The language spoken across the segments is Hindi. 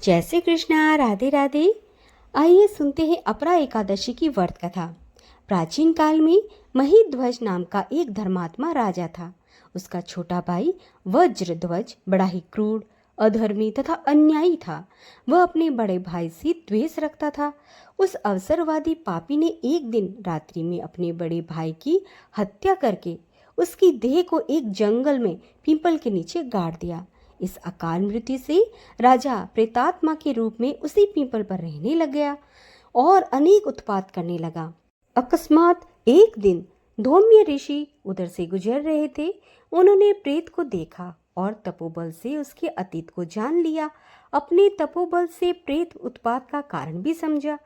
जय श्री कृष्णा, राधे राधे। आइए सुनते हैं अपरा एकादशी की व्रत कथा। प्राचीन काल में महिध्वज नाम का एक धर्मात्मा राजा था। उसका छोटा भाई वज्रध्वज बड़ा ही क्रूर, अधर्मी तथा अन्यायी था। वह अपने बड़े भाई से द्वेष रखता था। उस अवसरवादी पापी ने एक दिन रात्रि में अपने बड़े भाई की हत्या करके उसकी देह को एक जंगल में पीपल के नीचे गाड़ दिया। इस अकाल मृत्यु से राजा प्रेतात्मा के रूप में उसी पीपल पर रहने लग गया और अनेक उत्पात करने लगा। अकस्मात एक दिन धौम्य ऋषि उधर से गुजर रहे थे। उन्होंने प्रेत को देखा और तपोबल से उसके अतीत को जान लिया। अपने तपोबल से प्रेत उत्पात का कारण भी समझा।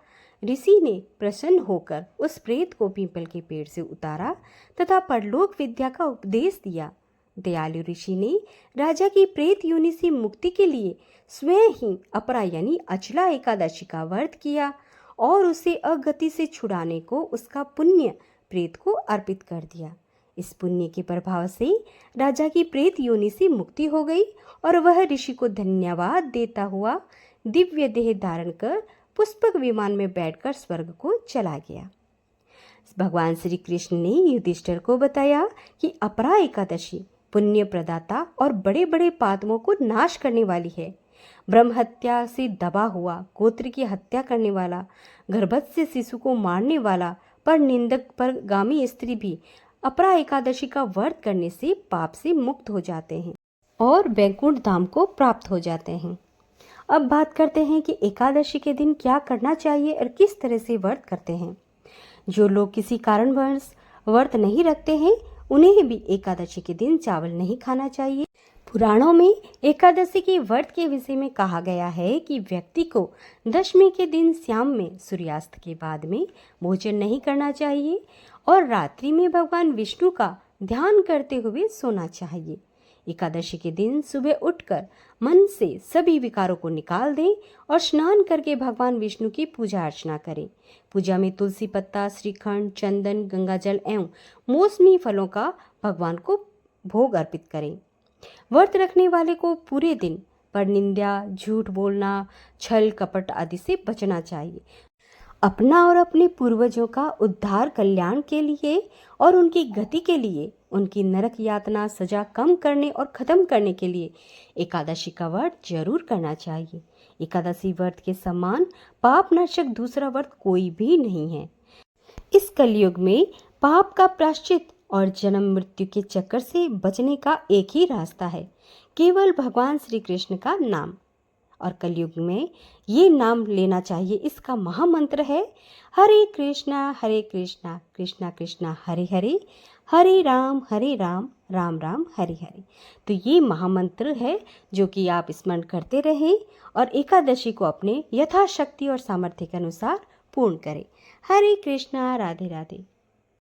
ऋषि ने प्रसन्न होकर उस प्रेत को पीपल के पेड़ से उतारा तथा परलोक विद्या का उपदेश दिया। दयालु ऋषि ने राजा की प्रेत योनि से मुक्ति के लिए स्वयं ही अपरा यानी अचला एकादशी का व्रत किया और उसे अगति से छुड़ाने को उसका पुण्य प्रेत को अर्पित कर दिया। इस पुण्य के प्रभाव से राजा की प्रेत योनि से मुक्ति हो गई और वह ऋषि को धन्यवाद देता हुआ दिव्य देह धारण कर पुष्पक विमान में बैठकर स्वर्ग को चला गया। भगवान श्री कृष्ण ने युधिष्ठिर को बताया कि अपरा एकादशी पुण्य प्रदाता और बड़े बड़े पातकों को नाश करने वाली है। ब्रह्म हत्या से दबा हुआ, गोत्र की हत्या करने वाला, गर्भस्थ से शिशु को मारने वाला, पर निंदक पर गामी स्त्री भी अपरा एकादशी का व्रत करने से पाप से मुक्त हो जाते हैं और वैकुंठ धाम को प्राप्त हो जाते हैं। अब बात करते हैं कि एकादशी के दिन क्या करना चाहिए और किस तरह से व्रत करते हैं। जो लोग किसी कारणवश व्रत नहीं रखते हैं उन्हें भी एकादशी के दिन चावल नहीं खाना चाहिए। पुराणों में एकादशी के व्रत के विषय में कहा गया है कि व्यक्ति को दशमी के दिन शाम में सूर्यास्त के बाद में भोजन नहीं करना चाहिए और रात्रि में भगवान विष्णु का ध्यान करते हुए सोना चाहिए। एकादशी के दिन सुबह उठकर मन से सभी विकारों को निकाल दें और स्नान करके भगवान विष्णु की पूजा अर्चना करें। पूजा में तुलसी पत्ता, श्रीखंड, चंदन, गंगाजल एवं मौसमी फलों का भगवान को भोग अर्पित करें। व्रत रखने वाले को पूरे दिन परनिंदा, झूठ बोलना, छल कपट आदि से बचना चाहिए। अपना और अपने पूर्वजों का उद्धार कल्याण के लिए और उनकी गति के लिए, उनकी नरक यातना सजा कम करने और खत्म करने के लिए एकादशी का व्रत जरूर करना चाहिए। एकादशी व्रत के समान पाप नाशक दूसरा व्रत कोई भी नहीं है। इस कलयुग में पाप का प्रायश्चित और जन्म मृत्यु के चक्कर से बचने का एक ही रास्ता है, केवल भगवान श्री कृष्ण का नाम। और कलयुग में ये नाम लेना चाहिए। इसका महामंत्र है हरे कृष्णा कृष्णा कृष्णा हरे हरे, हरे राम राम राम हरे हरे। तो ये महामंत्र है जो कि आप स्मरण करते रहें और एकादशी को अपने यथाशक्ति और सामर्थ्य के अनुसार पूर्ण करें। हरे कृष्णा, राधे राधे।